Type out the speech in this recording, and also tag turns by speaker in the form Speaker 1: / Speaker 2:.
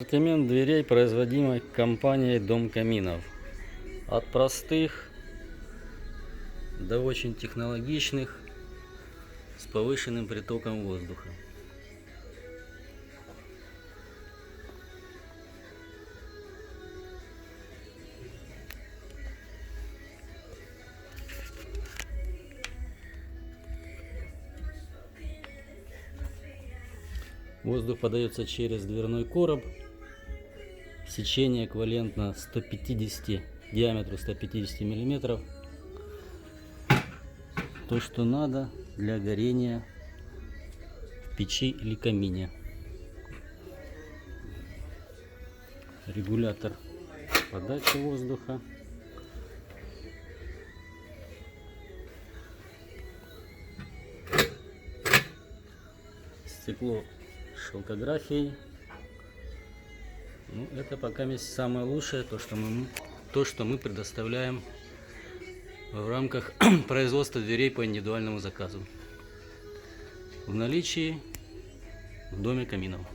Speaker 1: Ассортимент дверей, производимый компанией Дом Каминов. От простых до очень технологичных, с повышенным притоком воздуха. Воздух подается через дверной короб. Сечение эквивалентно 150, диаметру 150 миллиметров. То, что надо для горения в печи или камине. Регулятор подачи воздуха. Стекло с шелкографией. Ну, это пока есть самое лучшее, то, что мы предоставляем в рамках производства дверей по индивидуальному заказу в наличии в Доме Каминов.